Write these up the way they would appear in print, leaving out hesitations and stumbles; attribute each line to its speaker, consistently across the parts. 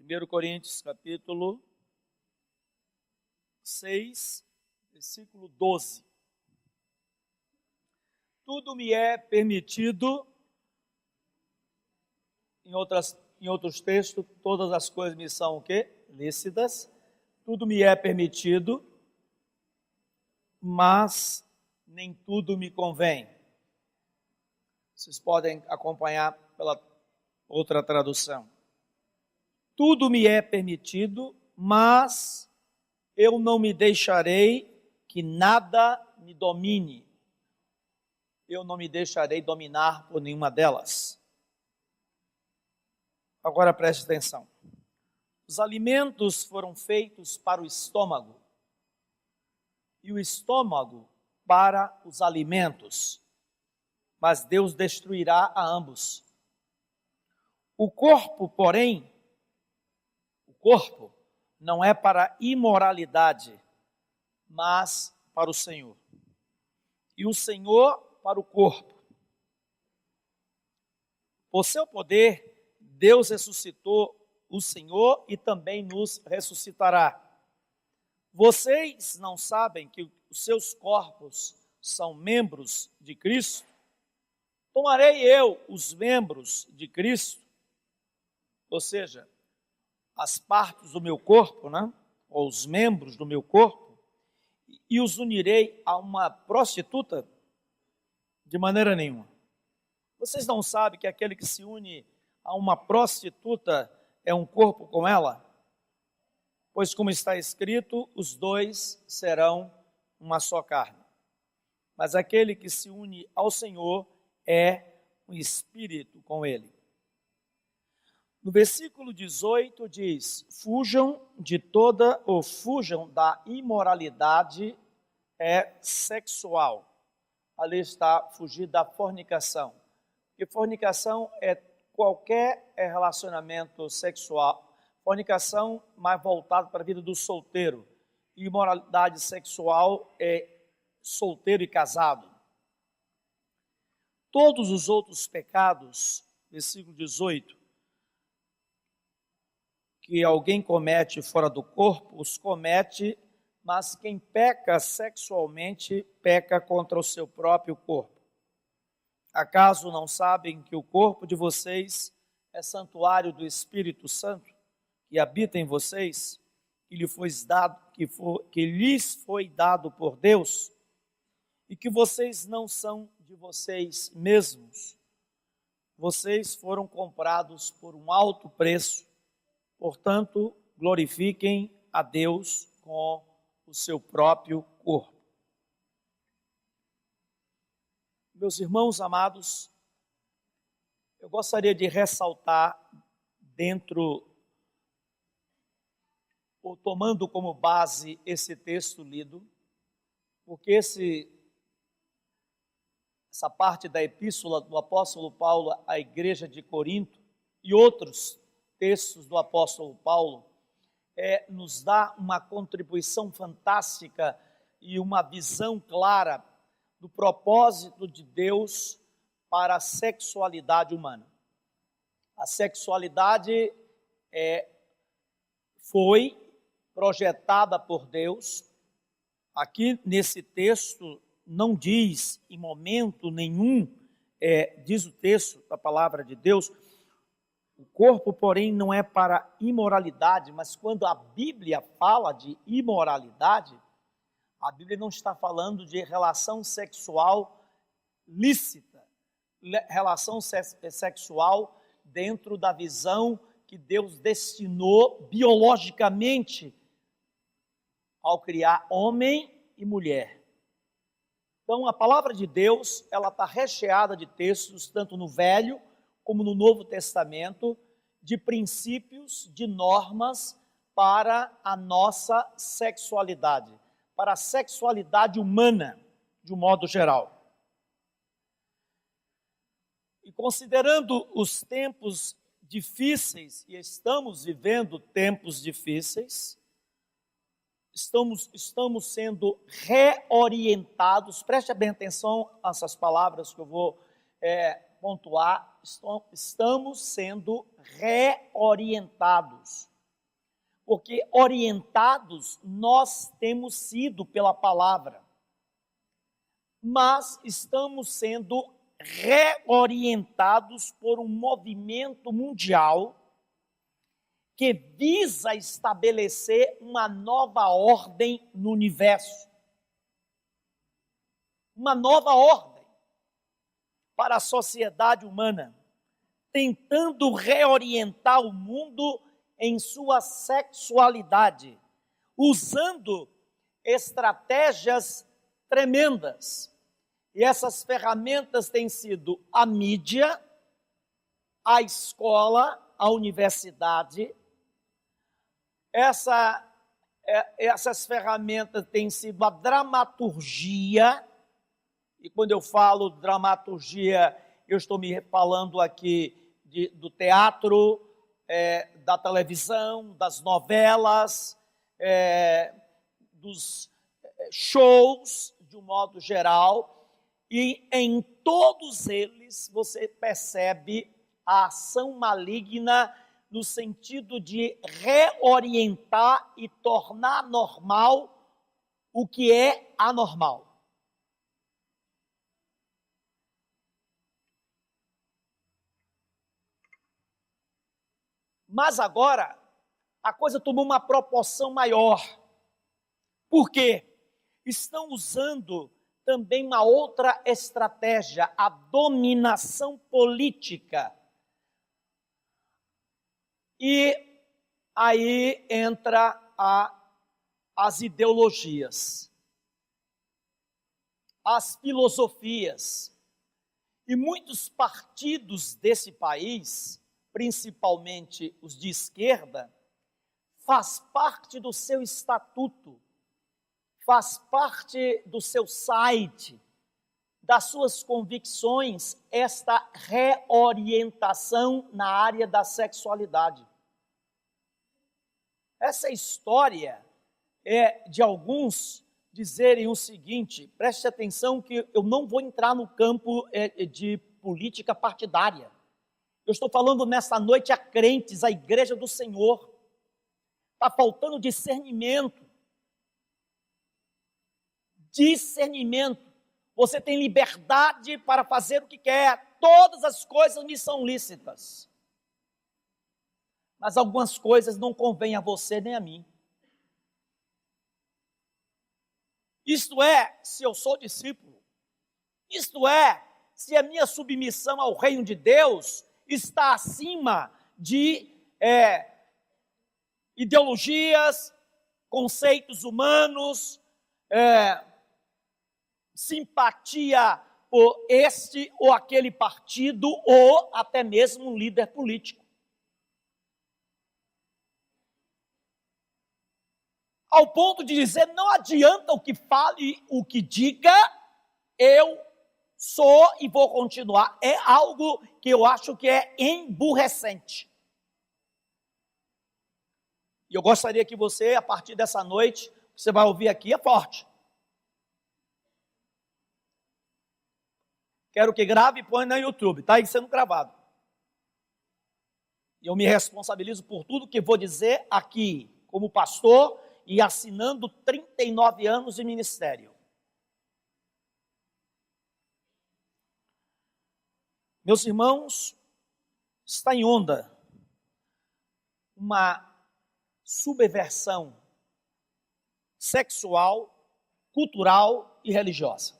Speaker 1: 1 Coríntios, capítulo 6, versículo 12. Tudo me é permitido, em outros textos, todas as coisas me são o quê? Lícitas. Tudo me é permitido, mas nem tudo me convém. Vocês podem acompanhar pela outra tradução. Tudo me é permitido, mas eu não me deixarei que nada me domine. Eu não me deixarei dominar por nenhuma delas. Agora preste atenção. Os alimentos foram feitos para o estômago e o estômago para os alimentos, mas Deus destruirá a ambos. O corpo, porém, não é para imoralidade, mas para o Senhor. E o Senhor para o corpo. Por seu poder, Deus ressuscitou o Senhor e também nos ressuscitará. Vocês não sabem que os seus corpos são membros de Cristo? Tomarei eu os membros de Cristo, ou seja, as partes do meu corpo, ou os membros do meu corpo, e os unirei a uma prostituta? De maneira nenhuma. Vocês não sabem que aquele que se une a uma prostituta é um corpo com ela? Pois como está escrito, os dois serão uma só carne. Mas aquele que se une ao Senhor é um espírito com ele. No versículo 18 diz: fujam da imoralidade sexual. Ali está fugir da fornicação. E fornicação é qualquer relacionamento sexual. Fornicação mais voltado para a vida do solteiro. E imoralidade sexual é solteiro e casado. Todos os outros pecados, versículo 18, que alguém comete fora do corpo, os comete, mas quem peca sexualmente, peca contra o seu próprio corpo. Acaso não sabem que o corpo de vocês é santuário do Espírito Santo, que habita em vocês, que lhes foi dado por Deus, e que vocês não são de vocês mesmos? Vocês foram comprados por um alto preço, portanto, glorifiquem a Deus com o seu próprio corpo. Meus irmãos amados, eu gostaria de ressaltar tomando como base esse texto lido, porque essa parte da epístola do apóstolo Paulo à igreja de Corinto e outros textos do apóstolo Paulo nos dá uma contribuição fantástica e uma visão clara do propósito de Deus para a sexualidade humana. A sexualidade foi projetada por Deus. Aqui nesse texto não diz em momento nenhum, diz o texto da palavra de Deus, o corpo, porém, não é para imoralidade, mas quando a Bíblia fala de imoralidade, a Bíblia não está falando de relação sexual lícita, relação sexual dentro da visão que Deus destinou biologicamente ao criar homem e mulher. Então, a palavra de Deus, ela está recheada de textos, tanto no Velho como no Novo Testamento, de princípios, de normas para a nossa sexualidade, para a sexualidade humana, de um modo geral. E considerando os tempos difíceis, e estamos vivendo tempos difíceis, estamos sendo reorientados, preste bem atenção a essas palavras que eu vou pontuar, estamos sendo reorientados porque orientados nós temos sido pela palavra, mas estamos sendo reorientados por um movimento mundial que visa estabelecer uma nova ordem no universo. Uma nova ordem para a sociedade humana, tentando reorientar o mundo em sua sexualidade, usando estratégias tremendas. E essas ferramentas têm sido a mídia, a escola, a universidade. Essas ferramentas têm sido a dramaturgia, e quando eu falo dramaturgia, eu estou me falando aqui do teatro, da televisão, das novelas, dos shows, de um modo geral, e em todos eles você percebe a ação maligna no sentido de reorientar e tornar normal o que é anormal. Mas agora, a coisa tomou uma proporção maior. Por quê? Estão usando também uma outra estratégia, a dominação política. E aí entra as ideologias, as filosofias. E muitos partidos desse país, principalmente os de esquerda, faz parte do seu estatuto, faz parte do seu site, das suas convicções, esta reorientação na área da sexualidade. Essa história é de alguns dizerem o seguinte, preste atenção que eu não vou entrar no campo de política partidária. Eu estou falando nessa noite a crentes, a igreja do Senhor. Está faltando discernimento. Discernimento. Você tem liberdade para fazer o que quer. Todas as coisas me são lícitas. Mas algumas coisas não convêm a você nem a mim. Isto é, se eu sou discípulo. Isto é, se a minha submissão ao reino de Deus está acima de ideologias, conceitos humanos, simpatia por este ou aquele partido, ou até mesmo um líder político. Ao ponto de dizer, não adianta o que fale, o que diga, eu sou e vou continuar. É algo que eu acho que é emburrecente. E eu gostaria que você, a partir dessa noite, você vai ouvir aqui, é forte. Quero que grave e põe no YouTube, está aí sendo gravado. E eu me responsabilizo por tudo que vou dizer aqui, como pastor e assinando 39 anos de ministério. Meus irmãos, está em onda uma subversão sexual, cultural e religiosa.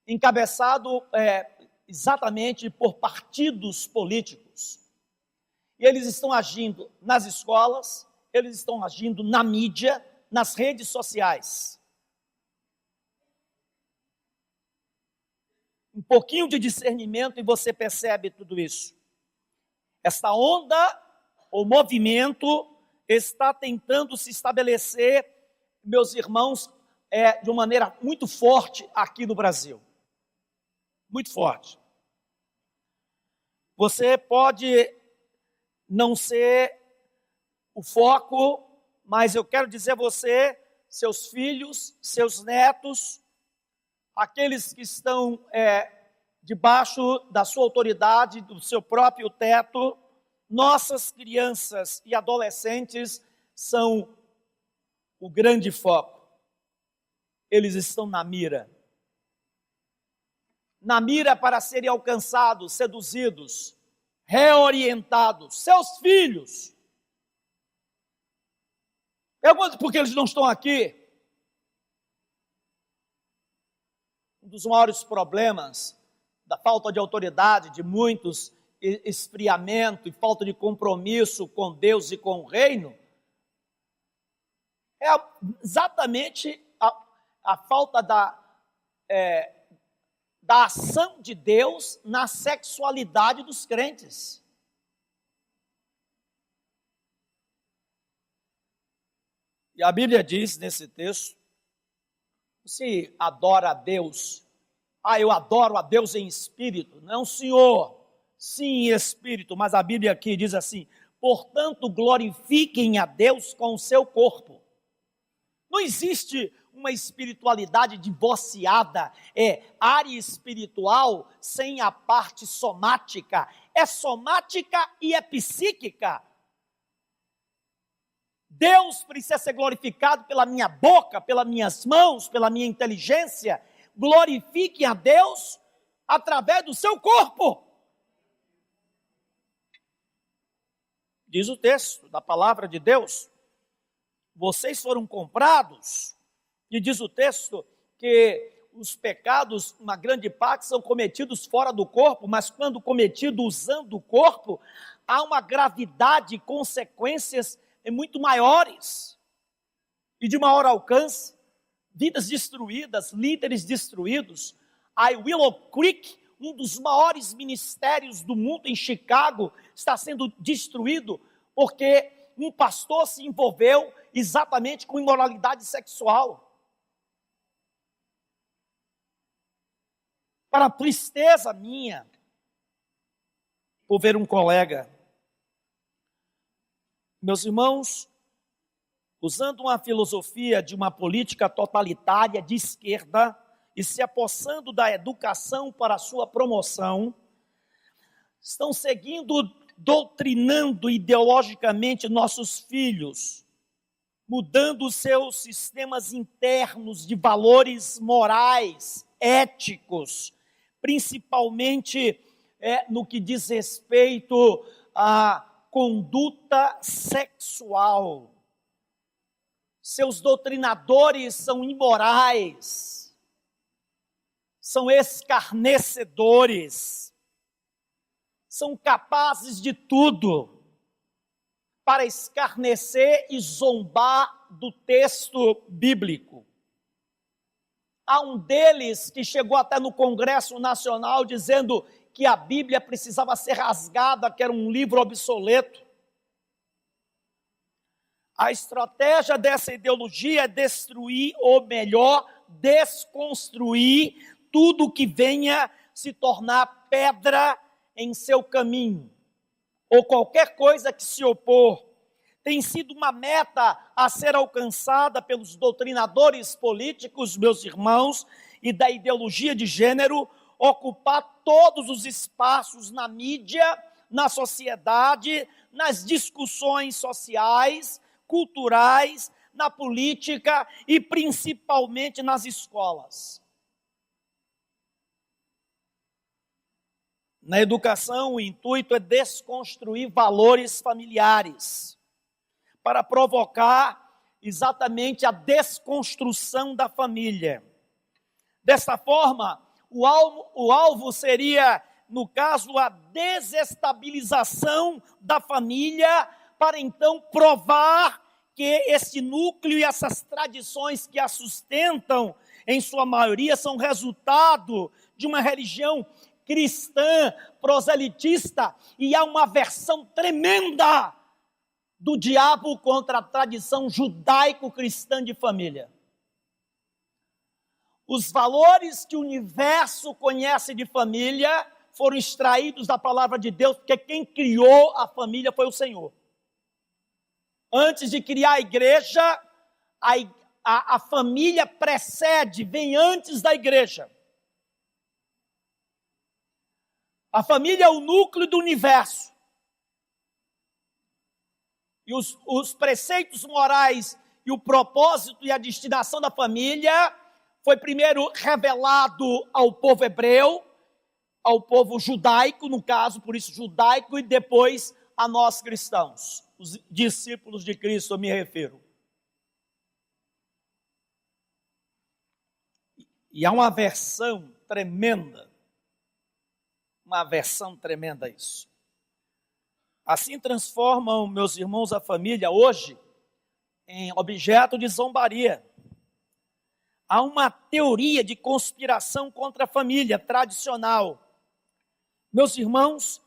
Speaker 1: Encabeçado exatamente por partidos políticos. E eles estão agindo nas escolas, eles estão agindo na mídia, nas redes sociais. Um pouquinho de discernimento e você percebe tudo isso. Esta onda, ou movimento, está tentando se estabelecer, meus irmãos, de uma maneira muito forte aqui no Brasil. Muito forte. Você pode não ser o foco, mas eu quero dizer a você, seus filhos, seus netos, aqueles que estão debaixo da sua autoridade, do seu próprio teto, nossas crianças e adolescentes são o grande foco. Eles estão na mira. Na mira para serem alcançados, seduzidos, reorientados. Seus filhos. Pergunta por que eles não estão aqui. Um dos maiores problemas da falta de autoridade de muitos, esfriamento e falta de compromisso com Deus e com o reino, é exatamente a falta da ação de Deus na sexualidade dos crentes. E a Bíblia diz nesse texto, você adora a Deus, eu adoro a Deus em espírito, não Senhor, sim em espírito, mas a Bíblia aqui diz assim, portanto glorifiquem a Deus com o seu corpo. Não existe uma espiritualidade divorciada, área espiritual sem a parte somática, é somática e é psíquica. Deus precisa ser glorificado pela minha boca, pelas minhas mãos, pela minha inteligência. Glorifiquem a Deus através do seu corpo. Diz o texto da palavra de Deus, vocês foram comprados, e diz o texto que os pecados, uma grande parte, são cometidos fora do corpo, mas quando cometido usando o corpo, há uma gravidade e consequências muito maiores, e de maior alcance, vidas destruídas, líderes destruídos. A Willow Creek, um dos maiores ministérios do mundo em Chicago, está sendo destruído porque um pastor se envolveu exatamente com imoralidade sexual. Para a tristeza minha, por ver um colega, meus irmãos, usando uma filosofia de uma política totalitária de esquerda e se apossando da educação para a sua promoção, estão seguindo, doutrinando ideologicamente nossos filhos, mudando os seus sistemas internos de valores morais, éticos, principalmente no que diz respeito à conduta sexual. Seus doutrinadores são imorais, são escarnecedores, são capazes de tudo para escarnecer e zombar do texto bíblico. Há um deles que chegou até no Congresso Nacional dizendo que a Bíblia precisava ser rasgada, que era um livro obsoleto. A estratégia dessa ideologia é destruir, ou melhor, desconstruir tudo que venha se tornar pedra em seu caminho, ou qualquer coisa que se opor. Tem sido uma meta a ser alcançada pelos doutrinadores políticos, meus irmãos, e da ideologia de gênero, ocupar todos os espaços na mídia, na sociedade, nas discussões sociais, culturais, na política e principalmente nas escolas. Na educação, o intuito é desconstruir valores familiares, para provocar exatamente a desconstrução da família. Desta forma, o alvo seria, no caso, a desestabilização da família, para então provar que esse núcleo e essas tradições que a sustentam, em sua maioria, são resultado de uma religião cristã, proselitista, e há uma aversão tremenda do diabo contra a tradição judaico-cristã de família. Os valores que o universo conhece de família foram extraídos da palavra de Deus, porque quem criou a família foi o Senhor. Antes de criar a igreja, a família precede, vem antes da igreja. A família é o núcleo do universo. e os preceitos morais e o propósito e a destinação da família foi primeiro revelado ao povo hebreu, ao povo judaico, no caso, por isso judaico, e depois a nós cristãos, os discípulos de Cristo, eu me refiro. E há uma aversão tremenda isso. Assim transformam, meus irmãos, a família hoje em objeto de zombaria. Há uma teoria de conspiração contra a família tradicional. Meus irmãos,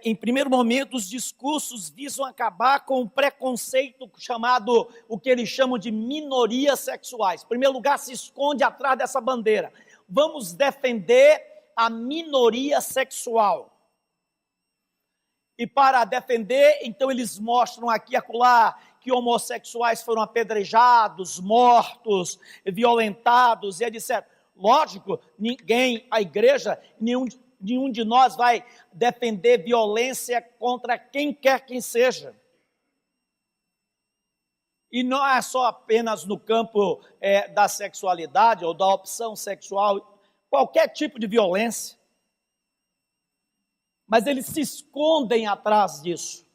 Speaker 1: em primeiro momento, os discursos visam acabar com o preconceito chamado, o que eles chamam de minorias sexuais. Em primeiro lugar, se esconde atrás dessa bandeira. Vamos defender a minoria sexual. E para defender, então eles mostram aqui e acolá que homossexuais foram apedrejados, mortos, violentados e etc. Lógico, ninguém, a igreja, nenhum de nós vai defender violência contra quem quer que seja. E não é só apenas no campo da sexualidade ou da opção sexual, qualquer tipo de violência. Mas eles se escondem atrás disso.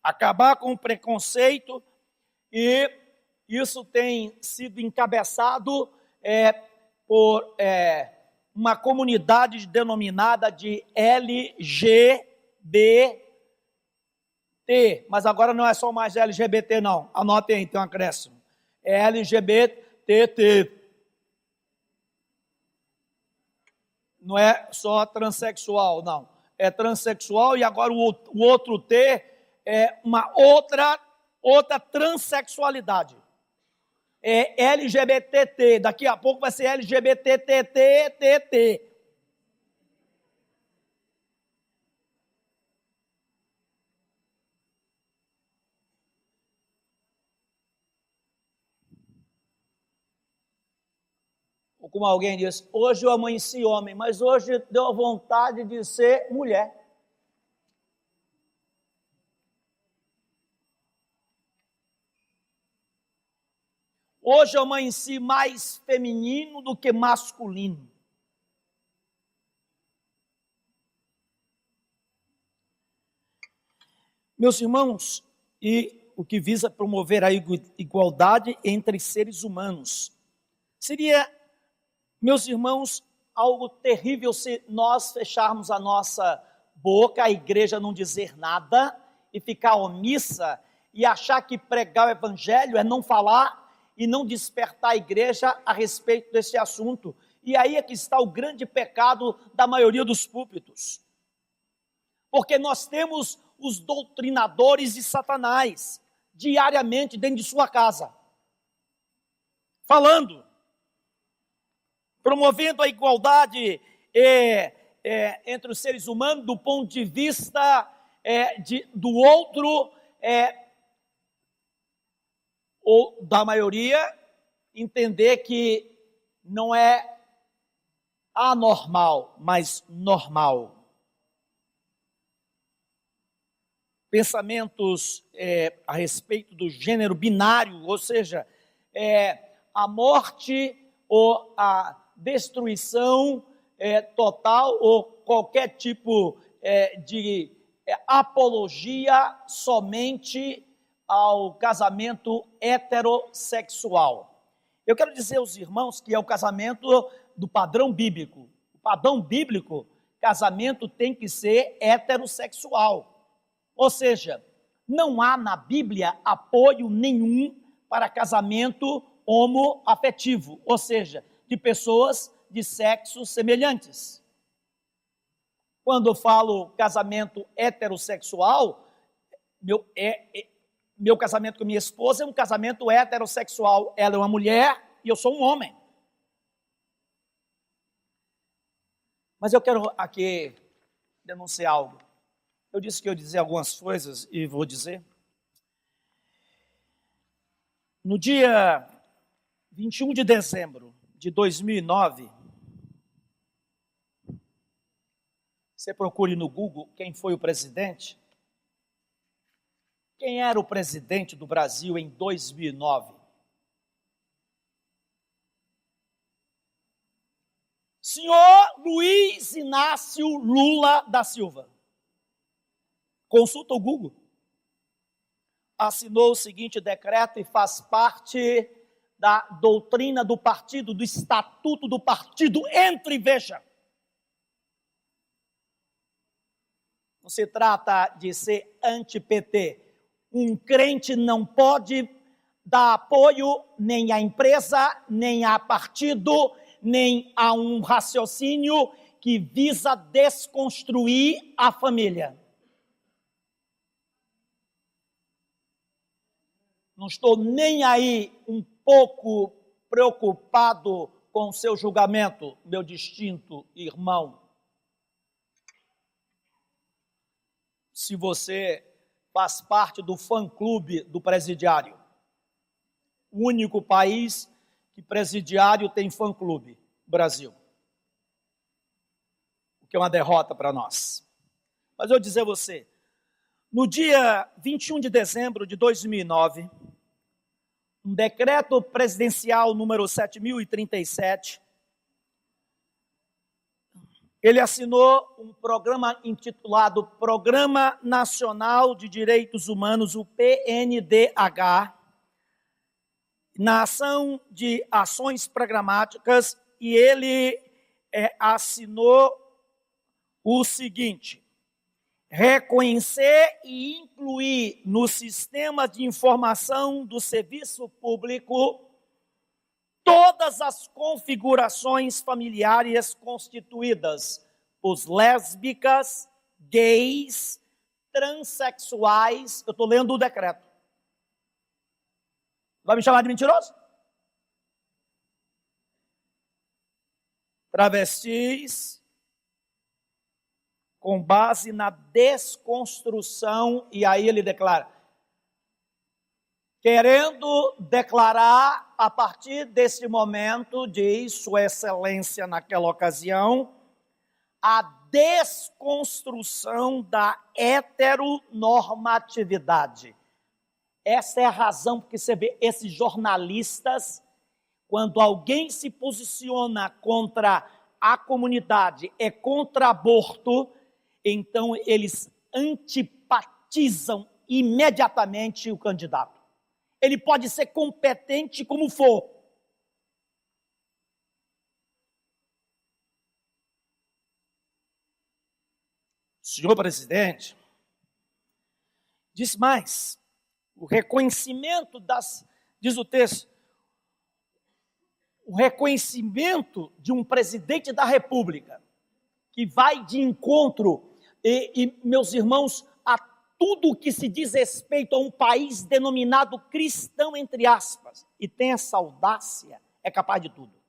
Speaker 1: Acabar com o preconceito, e isso tem sido encabeçado por uma comunidade denominada de LGBT, mas agora não é só mais LGBT não, anotem aí, tem um acréscimo, é LGBT. Não é só transexual, não. É transexual e agora o outro T é uma outra transexualidade. É LGBTT. Daqui a pouco vai ser LGBTTTT. Ou como alguém diz, hoje eu amanheci homem, mas hoje deu vontade de ser mulher. Hoje eu amanheci mais feminino do que masculino. Meus irmãos, e o que visa promover a igualdade entre seres humanos. Seria, meus irmãos, algo terrível se nós fecharmos a nossa boca, a igreja não dizer nada e ficar omissa e achar que pregar o evangelho é não falar e não despertar a igreja a respeito desse assunto. E aí é que está o grande pecado da maioria dos púlpitos. Porque nós temos os doutrinadores de Satanás diariamente dentro de sua casa, falando, promovendo a igualdade entre os seres humanos do ponto de vista do outro, ou da maioria, entender que não é anormal, mas normal. Pensamentos a respeito do gênero binário, ou seja, a morte ou a destruição total ou qualquer tipo de apologia somente ao casamento heterossexual. Eu quero dizer aos irmãos que é o casamento do padrão bíblico. O padrão bíblico, casamento tem que ser heterossexual. Ou seja, não há na Bíblia apoio nenhum para casamento homoafetivo, ou seja, de pessoas de sexos semelhantes. Quando eu falo casamento heterossexual, meu casamento com minha esposa é um casamento heterossexual. Ela é uma mulher e eu sou um homem. Mas eu quero aqui denunciar algo. Eu disse que eu ia dizer algumas coisas e vou dizer. No dia 21 de dezembro de 2009, Você procure no Google quem foi o presidente. Quem era o presidente do Brasil em 2009? Senhor Luiz Inácio Lula da Silva. Consulta o Google. Assinou o seguinte decreto e faz parte da doutrina do partido, do estatuto do partido. Entre e veja. Não se trata de ser anti-PT. Um crente não pode dar apoio nem à empresa, nem a partido, nem a um raciocínio que visa desconstruir a família. Não estou nem aí um pouco preocupado com o seu julgamento, meu distinto irmão. Se você faz parte do fã-clube do presidiário, o único país que presidiário tem fã-clube, Brasil. O que é uma derrota para nós. Mas eu vou dizer a você, no dia 21 de dezembro de 2009, um decreto presidencial número 7.037, ele assinou um programa intitulado Programa Nacional de Direitos Humanos, o PNDH, na ação de ações programáticas, e ele assinou o seguinte: reconhecer e incluir no sistema de informação do serviço público todas as configurações familiares constituídas por lésbicas, gays, transexuais. Eu estou lendo o decreto. Vai me chamar de mentiroso? Travestis, com base na desconstrução, e aí ele declara, querendo declarar, a partir desse momento, diz Sua Excelência naquela ocasião, a desconstrução da heteronormatividade. Essa é a razão porque você vê esses jornalistas, quando alguém se posiciona contra a comunidade, é contra aborto, então eles antipatizam imediatamente o candidato. Ele pode ser competente como for. Senhor presidente, diz mais, o reconhecimento diz o texto, o reconhecimento de um presidente da República, que vai de encontro, e meus irmãos, a tudo que se diz respeito a um país denominado cristão, entre aspas, e tem essa audácia, é capaz de tudo.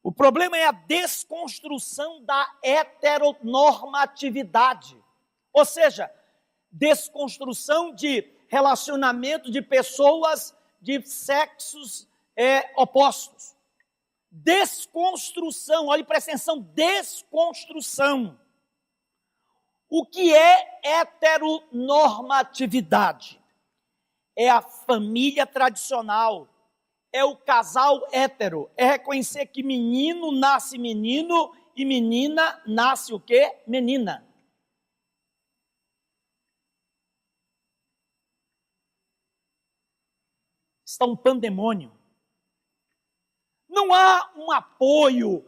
Speaker 1: O problema é a desconstrução da heteronormatividade, ou seja, desconstrução de relacionamento de pessoas de sexos opostos. Desconstrução, olhe para essa atenção, desconstrução. O que é heteronormatividade? É a família tradicional, é o casal hétero, é reconhecer que menino nasce menino e menina nasce o quê? Menina. Está um pandemônio. Não há um apoio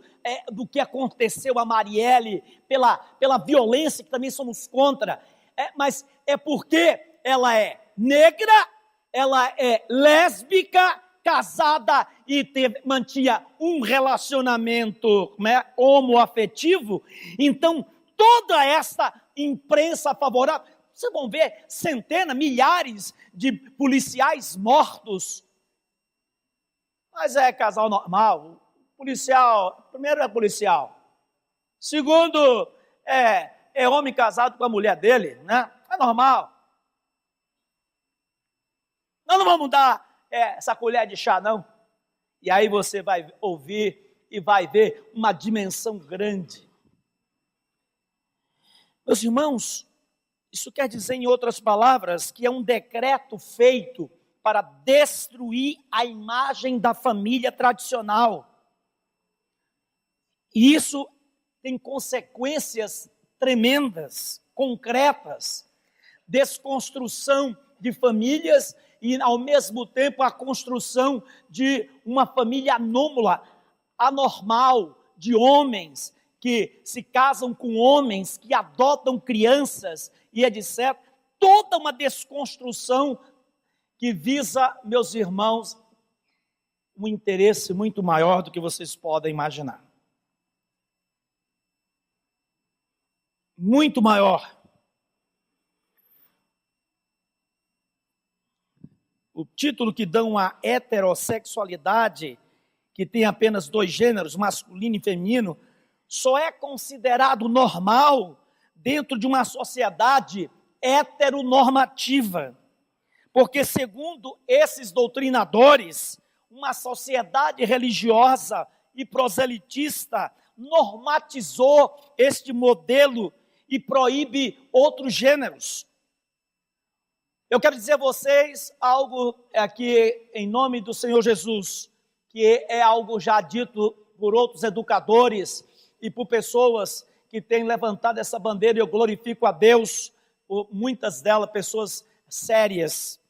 Speaker 1: do que aconteceu a Marielle pela violência, que também somos contra, mas é porque ela é negra, ela é lésbica, casada e mantinha um relacionamento homoafetivo. Então, toda essa imprensa favorável, vocês vão ver centenas, milhares de policiais mortos. Mas é casal normal. Policial, primeiro é policial. Segundo, é homem casado com a mulher dele, né? É normal. Nós não vamos dar essa colher de chá, não. E aí você vai ouvir e vai ver uma dimensão grande. Meus irmãos, isso quer dizer, em outras palavras, que é um decreto feito para destruir a imagem da família tradicional. E isso tem consequências tremendas, concretas, desconstrução de famílias e, ao mesmo tempo, a construção de uma família anômala, anormal, de homens que se casam com homens, que adotam crianças e etc. Toda uma desconstrução que visa, meus irmãos, um interesse muito maior do que vocês podem imaginar. Muito maior. O título que dão à heterossexualidade, que tem apenas 2 gêneros, masculino e feminino, só é considerado normal dentro de uma sociedade heteronormativa. Porque, segundo esses doutrinadores, uma sociedade religiosa e proselitista normatizou este modelo e proíbe outros gêneros. Eu quero dizer a vocês algo aqui em nome do Senhor Jesus, que é algo já dito por outros educadores e por pessoas que têm levantado essa bandeira, e eu glorifico a Deus, por muitas delas pessoas sérias.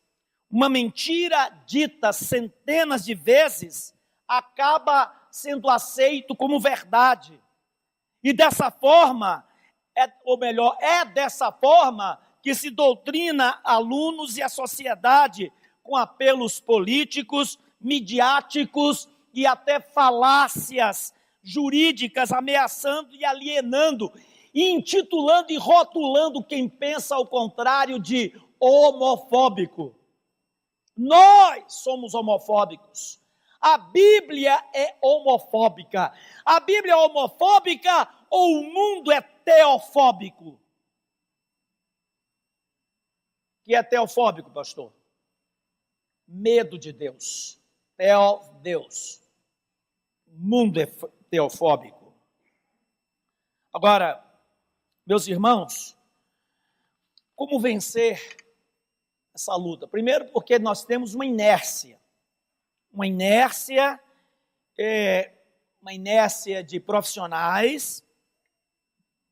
Speaker 1: Uma mentira dita centenas de vezes acaba sendo aceito como verdade. E dessa forma, é dessa forma que se doutrina alunos e a sociedade com apelos políticos, midiáticos e até falácias jurídicas, ameaçando e alienando, e intitulando e rotulando quem pensa ao contrário de homofóbico. Nós somos homofóbicos. A Bíblia é homofóbica. A Bíblia é homofóbica ou o mundo é teofóbico? O que é teofóbico, pastor? Medo de Deus. Deus. O mundo é teofóbico. Agora, meus irmãos, como vencer essa luta? Primeiro, porque nós temos uma inércia. Uma inércia de profissionais,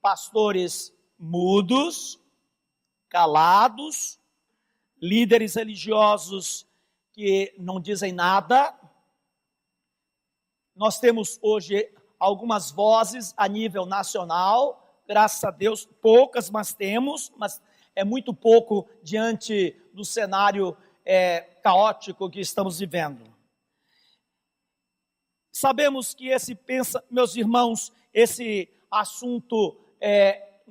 Speaker 1: pastores mudos, calados, líderes religiosos que não dizem nada. Nós temos hoje algumas vozes a nível nacional, graças a Deus, poucas, mas temos, mas é muito pouco diante do cenário caótico que estamos vivendo. Sabemos que meus irmãos, esse assunto é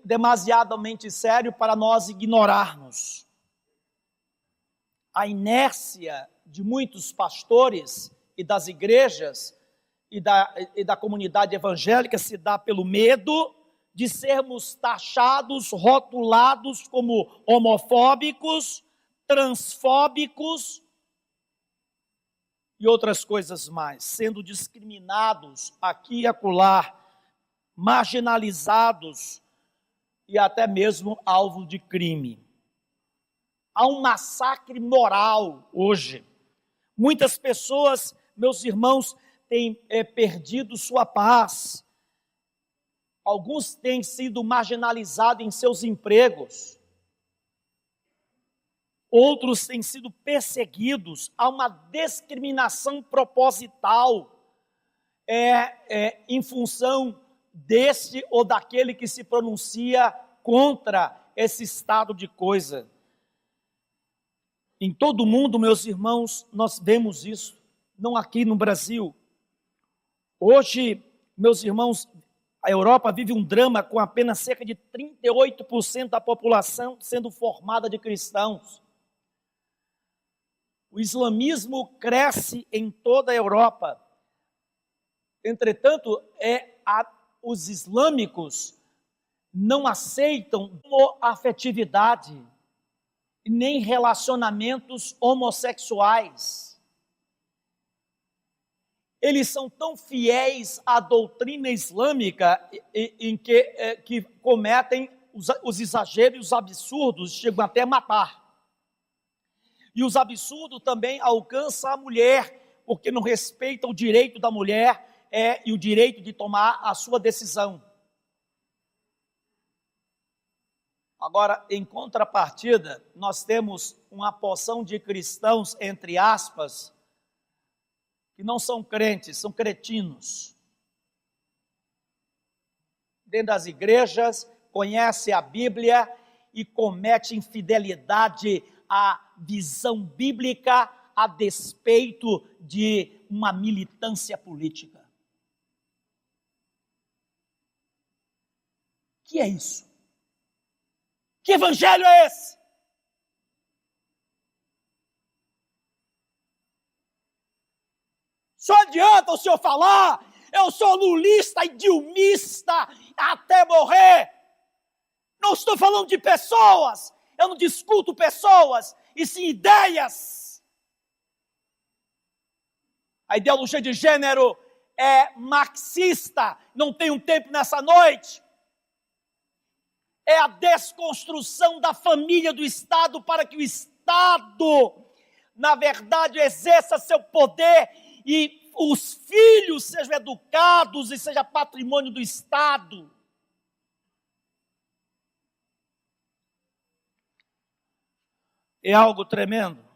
Speaker 1: demasiadamente sério para nós ignorarmos. A inércia de muitos pastores e das igrejas e da comunidade evangélica se dá pelo medo de sermos taxados, rotulados como homofóbicos, transfóbicos e outras coisas mais, sendo discriminados aqui e acolá, marginalizados e até mesmo alvo de crime. Há um massacre moral hoje. Muitas pessoas, meus irmãos, têm perdido sua paz. Alguns têm sido marginalizados em seus empregos. Outros têm sido perseguidos. Há uma discriminação proposital em função deste ou daquele que se pronuncia contra esse estado de coisa. Em todo o mundo, meus irmãos, nós vemos isso, não aqui no Brasil. Hoje, meus irmãos, a Europa vive um drama com apenas cerca de 38% da população sendo formada de cristãos. O islamismo cresce em toda a Europa. Entretanto, os islâmicos não aceitam afetividade, nem relacionamentos homossexuais. eles são tão fiéis à doutrina islâmica em que cometem os exageros e os absurdos, chegam até a matar. E os absurdos também alcançam a mulher, porque não respeitam o direito da mulher e o direito de tomar a sua decisão. Agora, em contrapartida, nós temos uma porção de cristãos, entre aspas, que não são crentes, são cretinos. Dentro das igrejas, conhece a Bíblia e comete infidelidade à visão bíblica a despeito de uma militância política. O que é isso? Que evangelho é esse? Só adianta o senhor falar, eu sou lulista e dilmista até morrer. Não estou falando de pessoas, eu não discuto pessoas, e sim ideias. A ideologia de gênero é marxista, não tenho tempo nessa noite. É a desconstrução da família do Estado para que o Estado, na verdade, exerça seu poder e os filhos sejam educados e seja patrimônio do Estado. É algo tremendo.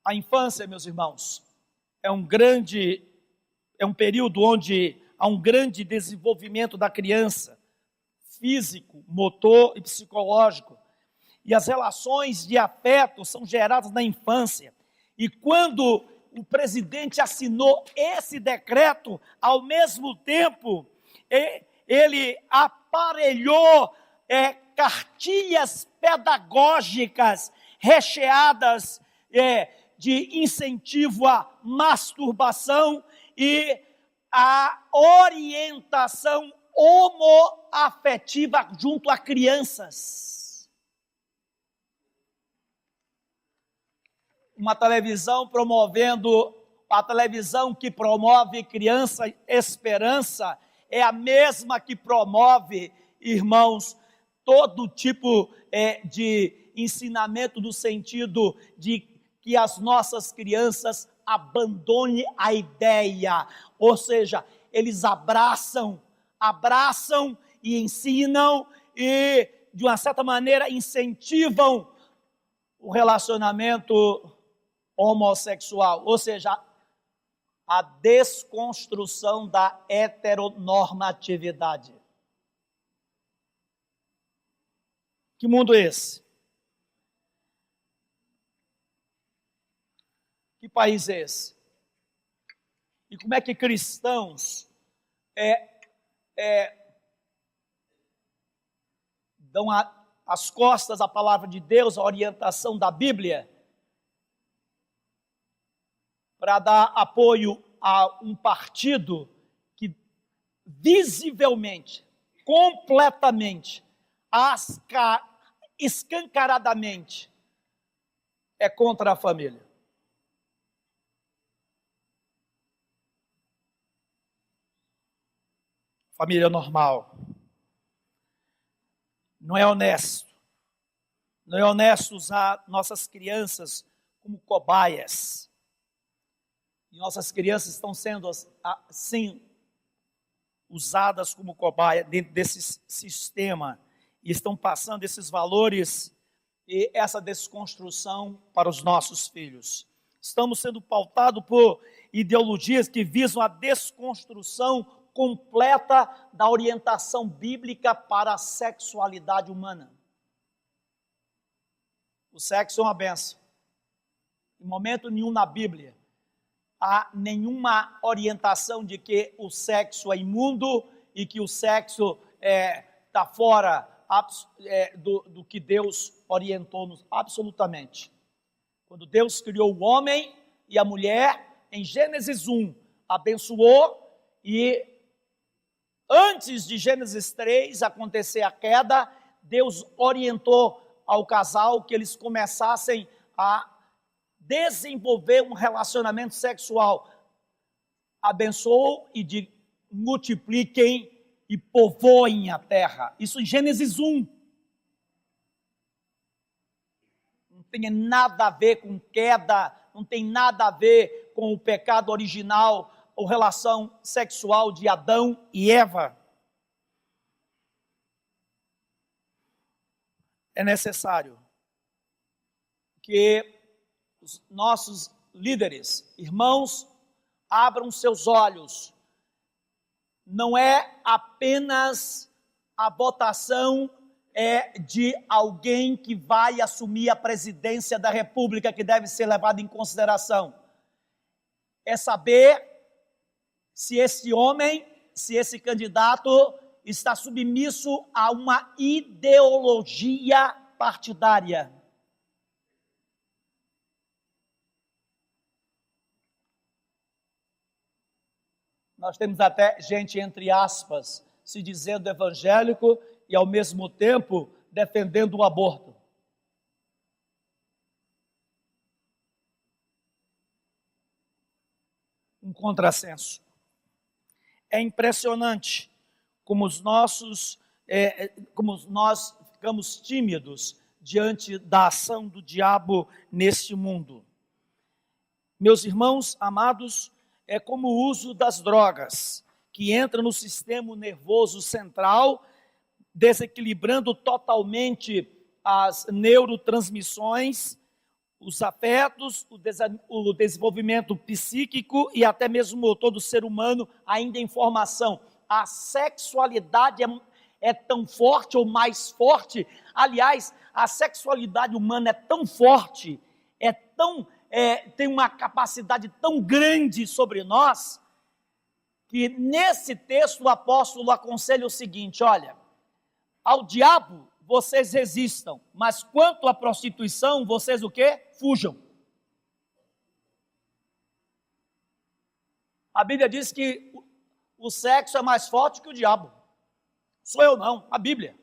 Speaker 1: A infância, meus irmãos, é um período onde há um grande desenvolvimento da criança, físico, motor e psicológico. E as relações de afeto são geradas na infância. E quando o presidente assinou esse decreto, ao mesmo tempo, ele aparelhou cartilhas pedagógicas recheadas de incentivo à masturbação e à orientação homoafetiva junto a crianças. Uma televisão a televisão que promove Criança Esperança é a mesma que promove, irmãos, todo tipo de ensinamento no sentido de que as nossas crianças abandonem a ideia, ou seja, eles abraçam e ensinam e, de uma certa maneira, incentivam o relacionamento homossexual, ou seja, a desconstrução da heteronormatividade. Que mundo é esse? Que país é esse? E como é que cristãos dão as costas à palavra de Deus, à orientação da Bíblia, para dar apoio a um partido que visivelmente, completamente, escancaradamente é contra a família. Família normal. Não é honesto. Não é honesto usar nossas crianças como cobaias. E nossas crianças estão sendo assim usadas como cobaia dentro desse sistema e estão passando esses valores e essa desconstrução para os nossos filhos. Estamos sendo pautados por ideologias que visam a desconstrução completa da orientação bíblica para a sexualidade humana. O sexo é uma bênção. Em momento nenhum na Bíblia há nenhuma orientação de que o sexo é imundo e que o sexo está fora do que Deus orientou-nos, absolutamente. Quando Deus criou o homem e a mulher, em Gênesis 1, abençoou, e antes de Gênesis 3 acontecer a queda, Deus orientou ao casal que eles começassem a desenvolver um relacionamento sexual. Abençoou e multipliquem e povoem a terra. Isso em Gênesis 1. Não tem nada a ver com queda, não tem nada a ver com o pecado original, ou relação sexual de Adão e Eva. É necessário que os nossos líderes, irmãos, abram seus olhos. Não é apenas a votação de alguém que vai assumir a presidência da República que deve ser levado em consideração. É saber se esse homem, se esse candidato está submisso a uma ideologia partidária. Nós temos até gente, entre aspas, se dizendo evangélico e ao mesmo tempo defendendo o aborto. Um contrassenso. É impressionante como nós ficamos tímidos diante da ação do diabo neste mundo. Meus irmãos amados, é como o uso das drogas, que entra no sistema nervoso central, desequilibrando totalmente as neurotransmissões, os afetos, o desenvolvimento psíquico e até mesmo o motor do ser humano, ainda em formação. A sexualidade é tão forte ou mais forte. Aliás, a sexualidade humana é tão forte, tem uma capacidade tão grande sobre nós, que nesse texto o apóstolo aconselha o seguinte: olha, ao diabo vocês resistam, mas quanto à prostituição, vocês o quê? Fujam. A Bíblia diz que o sexo é mais forte que o diabo. Sou eu não, a Bíblia.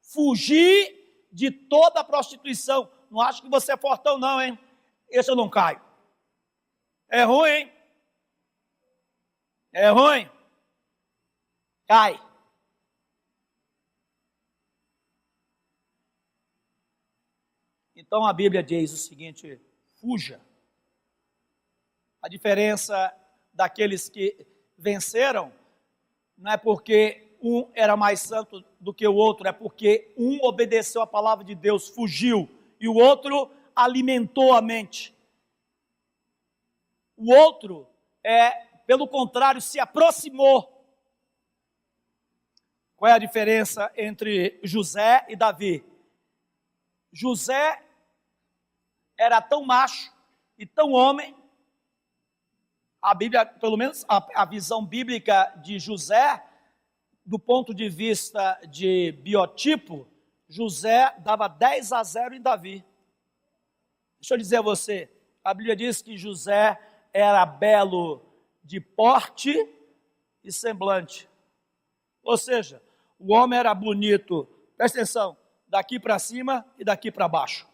Speaker 1: Fugir de toda a prostituição. Não acho que você é fortão não, hein? Esse eu não caio. É ruim, hein? É ruim. Cai. Então a Bíblia diz o seguinte: fuja. A diferença daqueles que venceram não é porque um era mais santo do que o outro, é porque um obedeceu a palavra de Deus, fugiu, e o outro alimentou a mente. O outro, pelo contrário, se aproximou. Qual é a diferença entre José e Davi? José era tão macho e tão homem. A Bíblia, pelo menos a visão bíblica de José, do ponto de vista de biotipo, José dava 10-0 em Davi. Deixa eu dizer a você, a Bíblia diz que José era belo de porte e semblante. Ou seja, o homem era bonito, presta atenção, daqui para cima e daqui para baixo.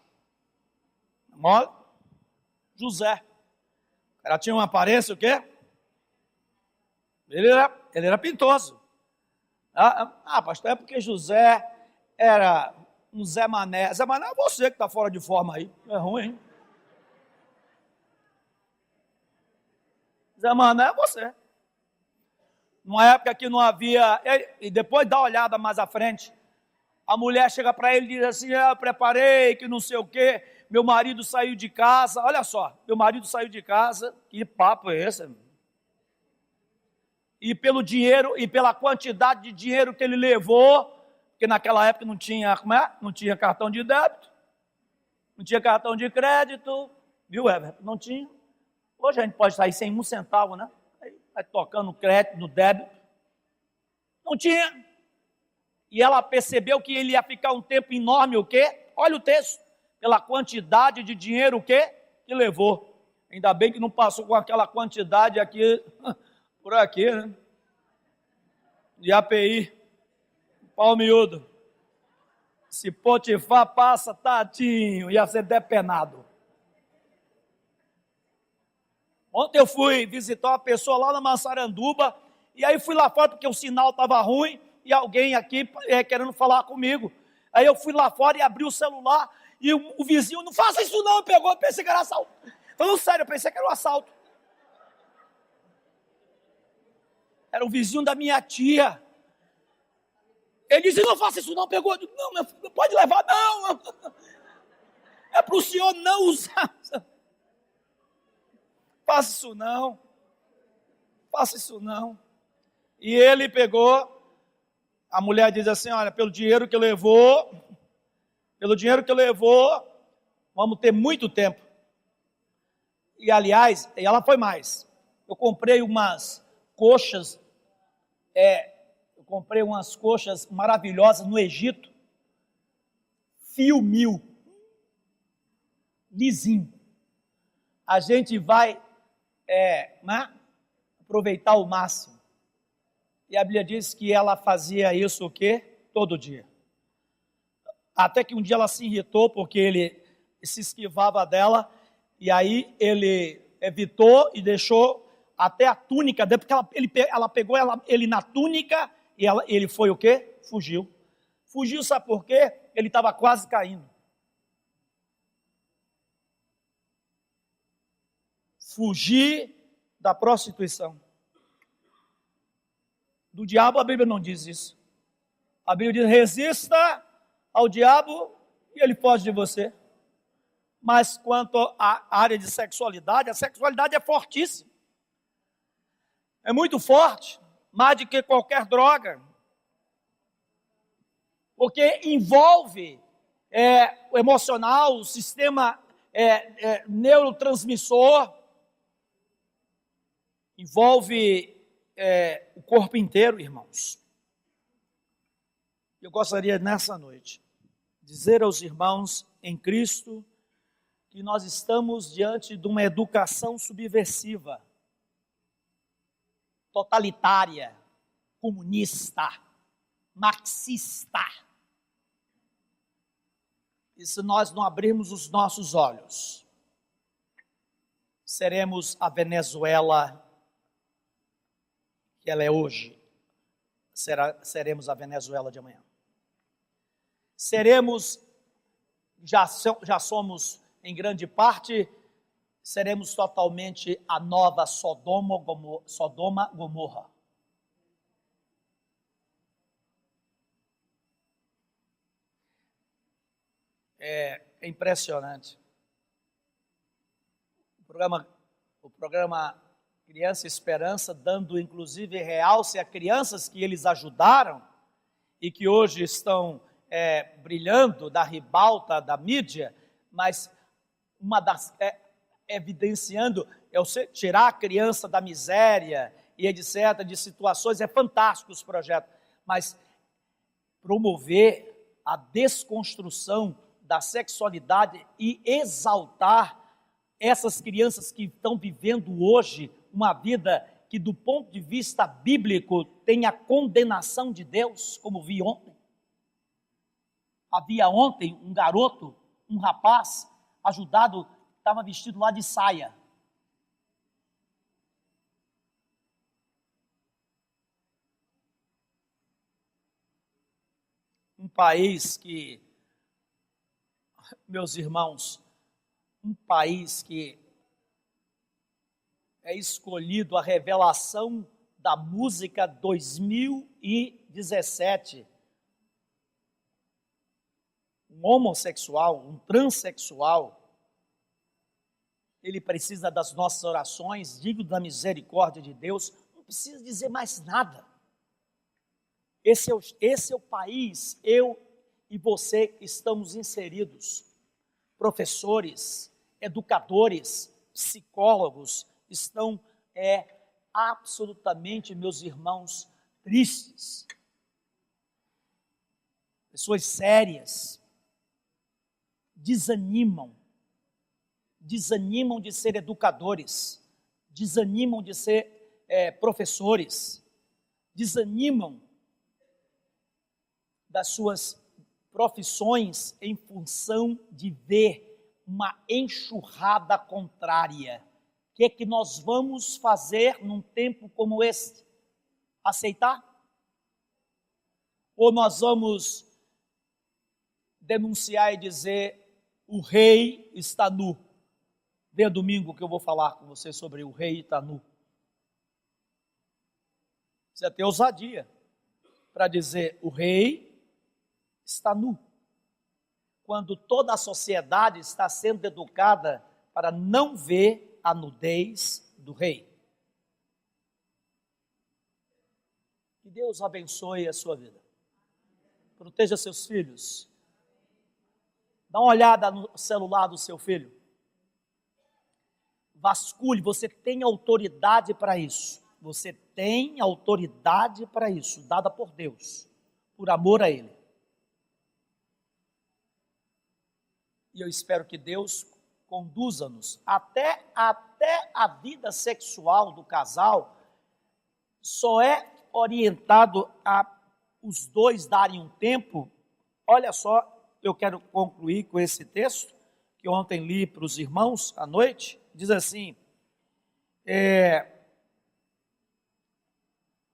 Speaker 1: Mole? José. Ela tinha uma aparência, o quê? Ele era pintoso. Pastor, é porque José era um Zé Mané. Zé Mané é você que está fora de forma aí. É ruim, hein? Zé Mané é você. Numa época que não havia... E depois dá uma olhada mais à frente. A mulher chega para ele e diz assim: eu preparei, que não sei o quê. Meu marido saiu de casa. Olha só, meu marido saiu de casa. Que papo é esse? E pelo dinheiro, e pela quantidade de dinheiro que ele levou, porque naquela época não tinha, Não tinha cartão de débito, não tinha cartão de crédito, viu, Everton? Não tinha. Hoje a gente pode sair sem um centavo, né? Vai tocando crédito, no débito. Não tinha. E ela percebeu que ele ia ficar um tempo enorme, o quê? Olha o texto. Pela quantidade de dinheiro, o quê? Que levou. Ainda bem que não passou com aquela quantidade aqui, por aqui, né? De API. Pau miúdo. Se Potifar passa, tadinho, ia ser depenado. Ontem eu fui visitar uma pessoa lá na Massaranduba, e aí fui lá fora porque o sinal estava ruim, e alguém aqui querendo falar comigo. Aí eu fui lá fora e abri o celular, e o vizinho, não faça isso não, pegou, eu pensei que era assalto. Falando sério, eu pensei que era um assalto. Era o vizinho da minha tia. Ele disse, não faça isso não, pegou. Não, meu filho, pode levar, não. É para o senhor não usar. Faça isso não. Faça isso não. E ele pegou, a mulher diz assim, olha, pelo dinheiro que levou, vamos ter muito tempo. E aliás, ela foi mais. Eu comprei umas coxas, maravilhosas no Egito, fio 1000, lisinho. A gente vai aproveitar o máximo. E a Bíblia diz que ela fazia isso o quê? Todo dia. Até que um dia ela se irritou porque ele se esquivava dela, e aí ele evitou e deixou até a túnica, porque ela pegou ele na túnica, e ele foi o quê? Fugiu. Fugiu, sabe por quê? Ele estava quase caindo. Fugir da prostituição. Do diabo a Bíblia não diz isso. A Bíblia diz, resista ao diabo e ele foge de você. Mas quanto à área de sexualidade, a sexualidade é fortíssima. É muito forte, mais do que qualquer droga. Porque envolve o emocional, o sistema neurotransmissor, envolve o corpo inteiro, irmãos. Eu gostaria nessa noite dizer aos irmãos em Cristo que nós estamos diante de uma educação subversiva, totalitária, comunista, marxista. E se nós não abrirmos os nossos olhos, seremos a Venezuela que ela é hoje, seremos a Venezuela de amanhã. Já somos em grande parte, seremos totalmente a nova Sodoma, Gomorra. É impressionante. O programa Criança Esperança, dando inclusive realce a crianças que eles ajudaram e que hoje estão brilhando da ribalta da mídia, mas evidenciando você tirar a criança da miséria e etc., de situações, é fantástico os projetos, mas promover a desconstrução da sexualidade e exaltar essas crianças que estão vivendo hoje uma vida que, do ponto de vista bíblico, tem a condenação de Deus, como vi ontem. Havia ontem um garoto, um rapaz, ajudado, estava vestido lá de saia. Um país que, meus irmãos, um país que é escolhido a revelação da música 2017. Um homossexual, um transexual, ele precisa das nossas orações, digno da misericórdia de Deus, não precisa dizer mais nada. Esse é o país, eu e você estamos inseridos. Professores, educadores, psicólogos estão absolutamente, meus irmãos, tristes. Pessoas sérias desanimam de ser educadores, desanimam de ser professores, desanimam das suas profissões em função de ver uma enxurrada contrária que nós vamos fazer num tempo como este? Aceitar? Ou nós vamos denunciar e dizer, o rei está nu? Venha domingo que eu vou falar com você sobre o rei está nu. Precisa ter ousadia para dizer, o rei está nu. Quando toda a sociedade está sendo educada para não ver a nudez do rei. Que Deus abençoe a sua vida. Proteja seus filhos. Dá uma olhada no celular do seu filho. Vasculhe, você tem autoridade para isso. Você tem autoridade para isso, dada por Deus, por amor a Ele. E eu espero que Deus conduza-nos até a vida sexual do casal, só é orientado a os dois darem um tempo. Olha só, eu quero concluir com esse texto, que ontem li para os irmãos à noite, diz assim,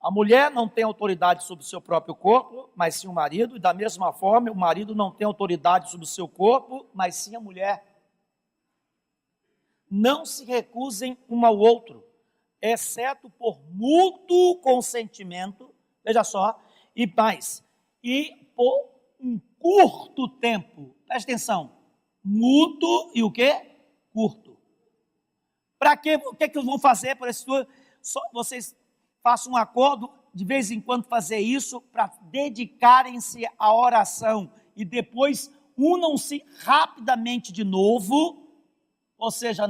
Speaker 1: a mulher não tem autoridade sobre o seu próprio corpo, mas sim o marido, e da mesma forma, o marido não tem autoridade sobre o seu corpo, mas sim a mulher. Não se recusem um ao outro, exceto por mútuo consentimento, veja só, e por um curto tempo, presta atenção, mútuo e o quê? Curto. Para quê? O que vão fazer por esse turno? Vocês façam um acordo, de vez em quando fazer isso, para dedicarem-se à oração, e depois unam-se rapidamente de novo, ou seja,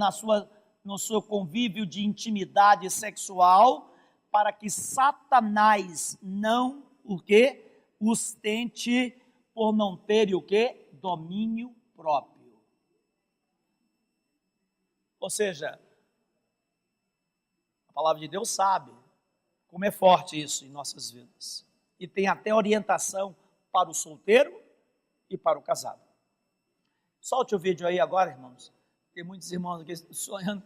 Speaker 1: no seu convívio de intimidade sexual, para que Satanás não, o quê? Os tente por não terem o quê? Domínio próprio. Ou seja, a palavra de Deus sabe como é forte isso em nossas vidas. E tem até orientação para o solteiro e para o casado. Solte o vídeo aí agora, irmãos. Tem muitos irmãos aqui sonhando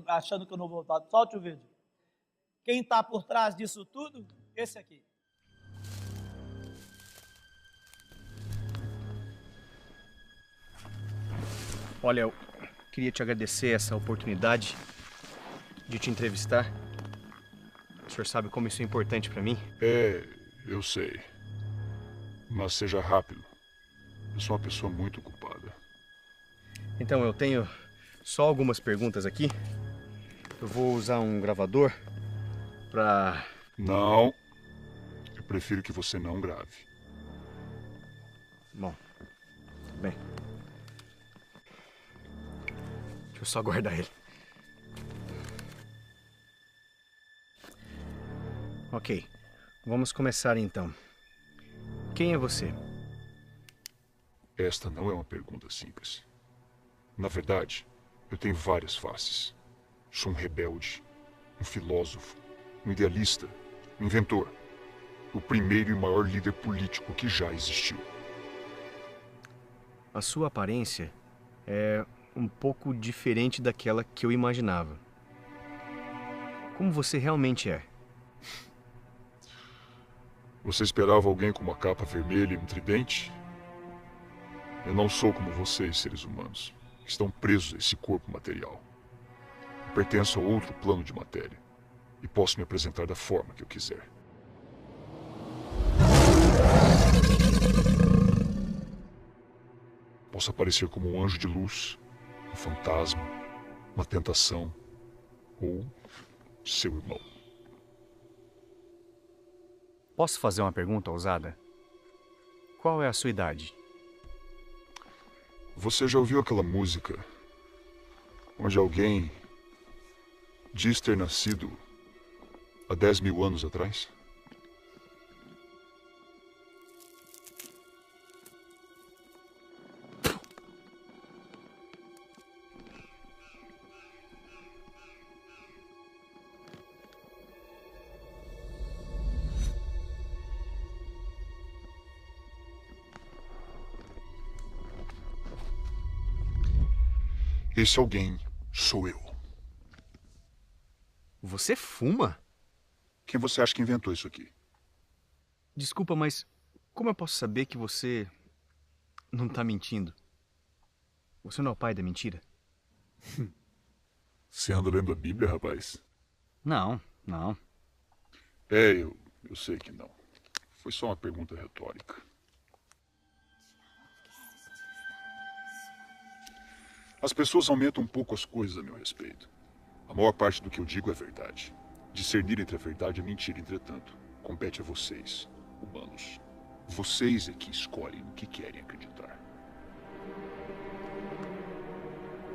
Speaker 1: achando que eu não vou voltar. Solte o vídeo. Quem está por trás disso tudo? Esse aqui.
Speaker 2: Olha, eu queria te agradecer essa oportunidade de te entrevistar. O senhor sabe como isso é importante para mim?
Speaker 3: Eu sei. Mas seja rápido. Eu sou uma pessoa muito ocupada.
Speaker 2: Então, eu tenho só algumas perguntas aqui. Eu vou usar um gravador para...
Speaker 3: Não. Eu prefiro que você não grave.
Speaker 2: Bom, tudo bem. Deixa eu só guardar ele. Ok, vamos começar então. Quem é você?
Speaker 3: Esta não é uma pergunta simples. Na verdade, eu tenho várias faces. Sou um rebelde, um filósofo, um idealista, um inventor. O primeiro e maior líder político que já existiu.
Speaker 2: A sua aparência é um pouco diferente daquela que eu imaginava. Como você realmente é?
Speaker 3: Você esperava alguém com uma capa vermelha e um tridente? Eu não sou como vocês, seres humanos, que estão presos a esse corpo material. Eu pertenço a outro plano de matéria e posso me apresentar da forma que eu quiser. Posso aparecer como um anjo de luz, um fantasma, uma tentação ou seu irmão.
Speaker 2: Posso fazer uma pergunta ousada? Qual é a sua idade?
Speaker 3: Você já ouviu aquela música onde alguém diz ter nascido há 10.000 anos atrás? Esse alguém sou eu.
Speaker 2: Você fuma?
Speaker 3: Quem você acha que inventou isso aqui?
Speaker 2: Desculpa, mas como eu posso saber que você não tá mentindo? Você não é o pai da mentira?
Speaker 3: Você anda lendo a Bíblia, rapaz?
Speaker 2: Não, não.
Speaker 3: Eu sei que não. Foi só uma pergunta retórica. As pessoas aumentam um pouco as coisas a meu respeito. A maior parte do que eu digo é verdade. Discernir entre a verdade e a mentira, entretanto, compete a vocês, humanos. Vocês é que escolhem no que querem acreditar.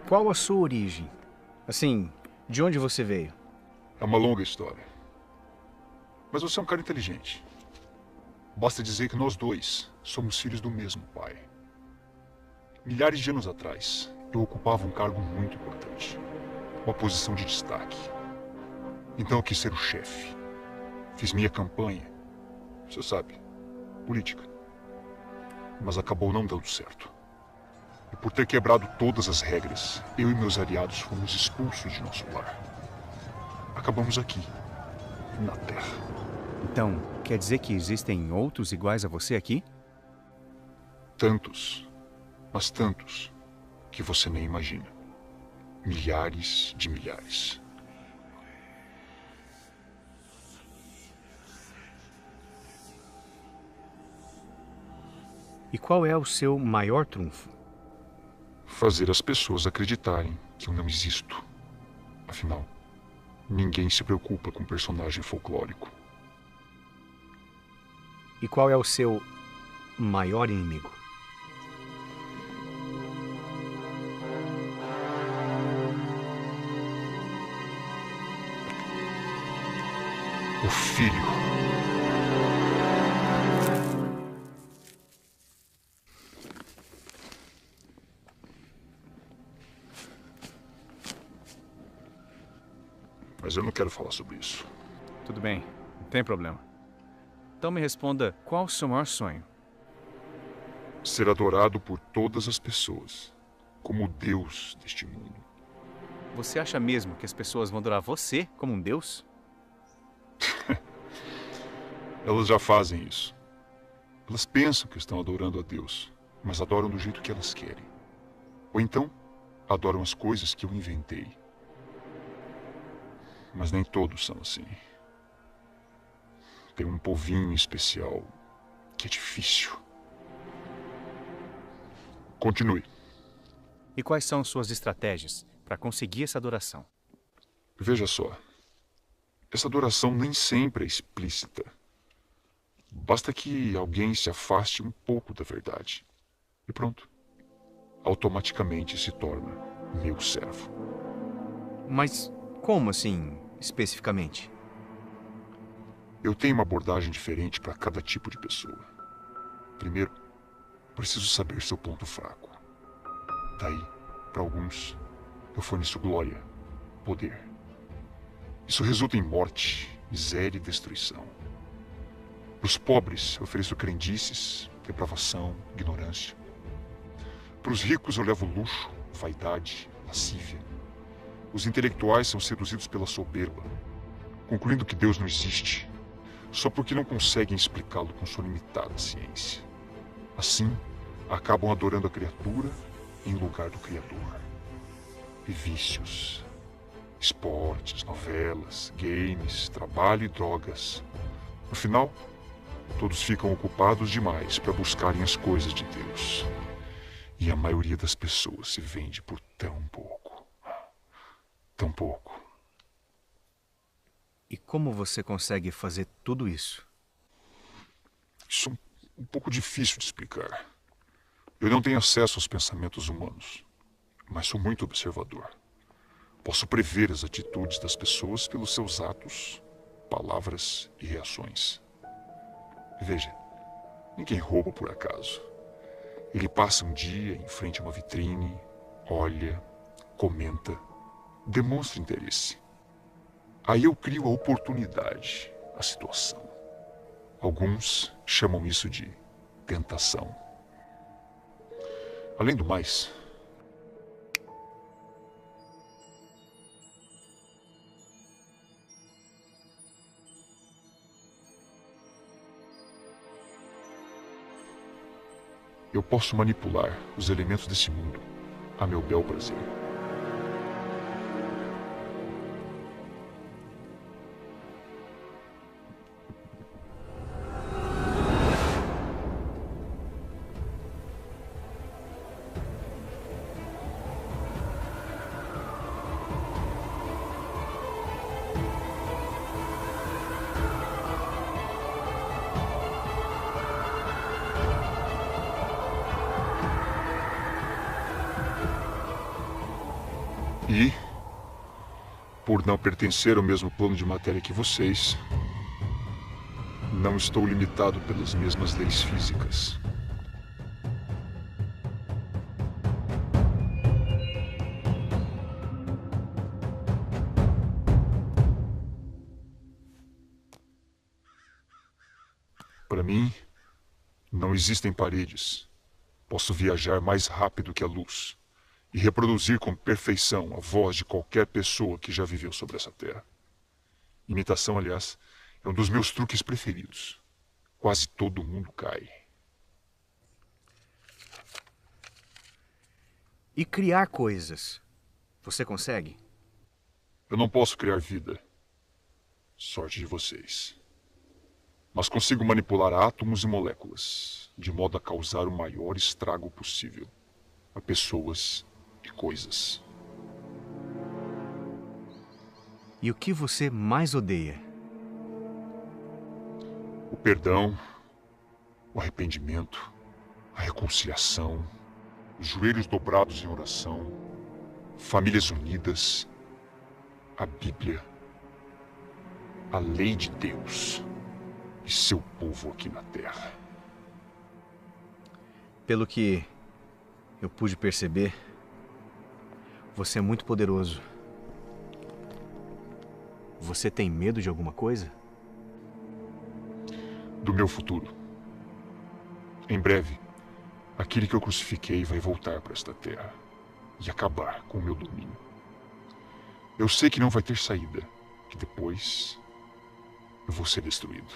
Speaker 2: Qual a sua origem? Assim, de onde você veio?
Speaker 3: É uma longa história. Mas você é um cara inteligente. Basta dizer que nós dois somos filhos do mesmo pai. Milhares de anos atrás, eu ocupava um cargo muito importante. Uma posição de destaque. Então eu quis ser o chefe. Fiz minha campanha. Você sabe, política. Mas acabou não dando certo. E por ter quebrado todas as regras, eu e meus aliados fomos expulsos de nosso lar. Acabamos aqui, na Terra.
Speaker 2: Então, quer dizer que existem outros iguais a você aqui?
Speaker 3: Tantos, mas tantos, que você nem imagina. Milhares de milhares.
Speaker 2: E qual é o seu maior trunfo?
Speaker 3: Fazer as pessoas acreditarem que eu não existo. Afinal, ninguém se preocupa com um personagem folclórico.
Speaker 2: E qual é o seu maior inimigo?
Speaker 3: O filho. Mas eu não quero falar sobre isso.
Speaker 2: Tudo bem, não tem problema. Então me responda, qual o seu maior sonho?
Speaker 3: Ser adorado por todas as pessoas, como o Deus deste mundo.
Speaker 2: Você acha mesmo que as pessoas vão adorar você como um deus?
Speaker 3: Elas já fazem isso. Elas pensam que estão adorando a Deus, mas adoram do jeito que elas querem. Ou então, adoram as coisas que eu inventei. Mas nem todos são assim. Tem um povinho especial que é difícil. Continue.
Speaker 2: E quais são suas estratégias para conseguir essa adoração?
Speaker 3: Veja só. Essa adoração nem sempre é explícita. Basta que alguém se afaste um pouco da verdade. E pronto. Automaticamente se torna meu servo.
Speaker 2: Mas como assim, especificamente?
Speaker 3: Eu tenho uma abordagem diferente para cada tipo de pessoa. Primeiro, preciso saber seu ponto fraco. Daí, para alguns, eu forneço glória, poder. Isso resulta em morte, miséria e destruição. Para os pobres, eu ofereço crendices, depravação, ignorância. Para os ricos, eu levo luxo, vaidade, lascívia. Os intelectuais são seduzidos pela soberba, concluindo que Deus não existe, só porque não conseguem explicá-lo com sua limitada ciência. Assim, acabam adorando a criatura em lugar do Criador. E vícios, esportes, novelas, games, trabalho e drogas. No final, todos ficam ocupados demais para buscarem as coisas de Deus. E a maioria das pessoas se vende por tão pouco. Tão pouco.
Speaker 2: E como você consegue fazer tudo isso?
Speaker 3: Isso é um pouco difícil de explicar. Eu não tenho acesso aos pensamentos humanos, mas sou muito observador. Posso prever as atitudes das pessoas pelos seus atos, palavras e reações. Veja, ninguém rouba por acaso. Ele passa um dia em frente a uma vitrine, olha, comenta, demonstra interesse. Aí eu crio a oportunidade, a situação. Alguns chamam isso de tentação. Além do mais, Eu posso manipular os elementos desse mundo a meu bel prazer. E, por não pertencer ao mesmo plano de matéria que vocês, não estou limitado pelas mesmas leis físicas. Para mim, não existem paredes. Posso viajar mais rápido que a luz e reproduzir com perfeição a voz de qualquer pessoa que já viveu sobre essa terra. Imitação, aliás, é um dos meus truques preferidos. Quase todo mundo cai.
Speaker 2: E criar coisas, você consegue?
Speaker 3: Eu não posso criar vida. Sorte de vocês. Mas consigo manipular átomos e moléculas, de modo a causar o maior estrago possível a pessoas e coisas.
Speaker 2: E o que você mais odeia?
Speaker 3: O perdão, o arrependimento, a reconciliação, os joelhos dobrados em oração, famílias unidas, a Bíblia, a lei de Deus e seu povo aqui na Terra.
Speaker 2: Pelo que eu pude perceber, você é muito poderoso. Você tem medo de alguma coisa?
Speaker 3: Do meu futuro. Em breve, aquele que eu crucifiquei vai voltar para esta terra e acabar com o meu domínio. Eu sei que não vai ter saída, que depois eu vou ser destruído.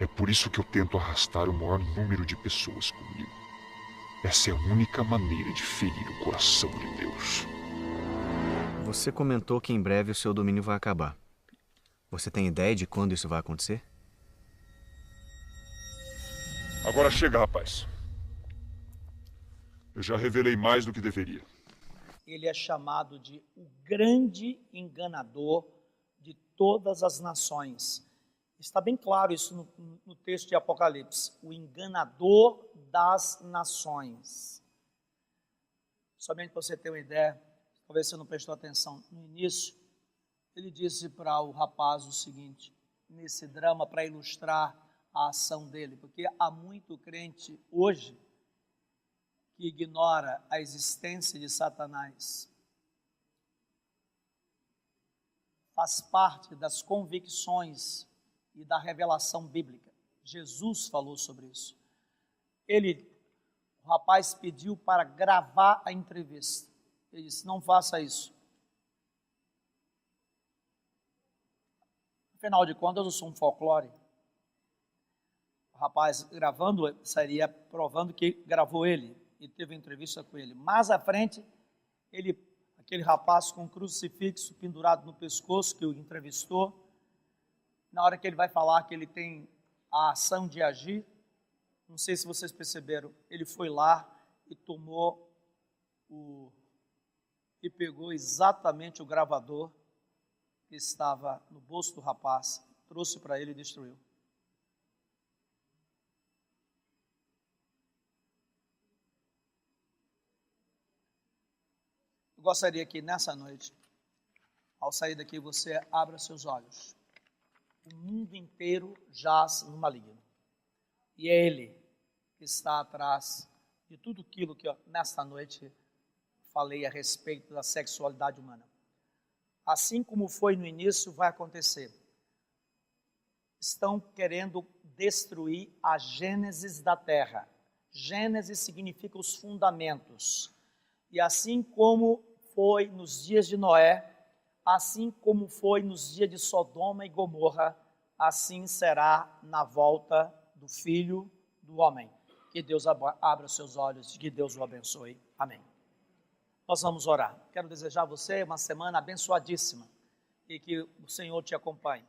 Speaker 3: É por isso que eu tento arrastar o maior número de pessoas comigo. Essa é a única maneira de ferir o coração de Deus.
Speaker 2: Você comentou que em breve o seu domínio vai acabar. Você tem ideia de quando isso vai acontecer?
Speaker 3: Agora chega, rapaz. Eu já revelei mais do que deveria.
Speaker 1: Ele é chamado de o grande enganador de todas as nações. Está bem claro isso no texto de Apocalipse. O enganador das nações. Somente para você ter uma ideia, talvez você não prestou atenção no início, ele disse para o rapaz o seguinte, nesse drama, para ilustrar a ação dele, porque há muito crente hoje que ignora a existência de Satanás. Faz parte das convicções e da revelação bíblica. Jesus falou sobre isso. O rapaz pediu para gravar a entrevista. Ele disse, não faça isso. Afinal de contas, eu sou um folclore. O rapaz gravando, seria provando que gravou ele e teve entrevista com ele. Mais à frente, aquele rapaz com um crucifixo pendurado no pescoço que o entrevistou, na hora que ele vai falar que ele tem a ação de agir, não sei se vocês perceberam, ele foi lá e tomou e pegou exatamente o gravador que estava no bolso do rapaz, trouxe para ele e destruiu. Eu gostaria que nessa noite, ao sair daqui, você abra seus olhos. O mundo inteiro jaz no maligno. E é ele que está atrás de tudo aquilo que nesta noite falei a respeito da sexualidade humana. Assim como foi no início, vai acontecer. Estão querendo destruir a gênesis da terra. Gênesis significa os fundamentos. E assim como foi nos dias de Noé, assim como foi nos dias de Sodoma e Gomorra, assim será na volta do Filho do Homem, Que Deus abra os seus olhos e que Deus o abençoe. Amém. Nós vamos orar. Quero desejar a você uma semana abençoadíssima e que o Senhor te acompanhe.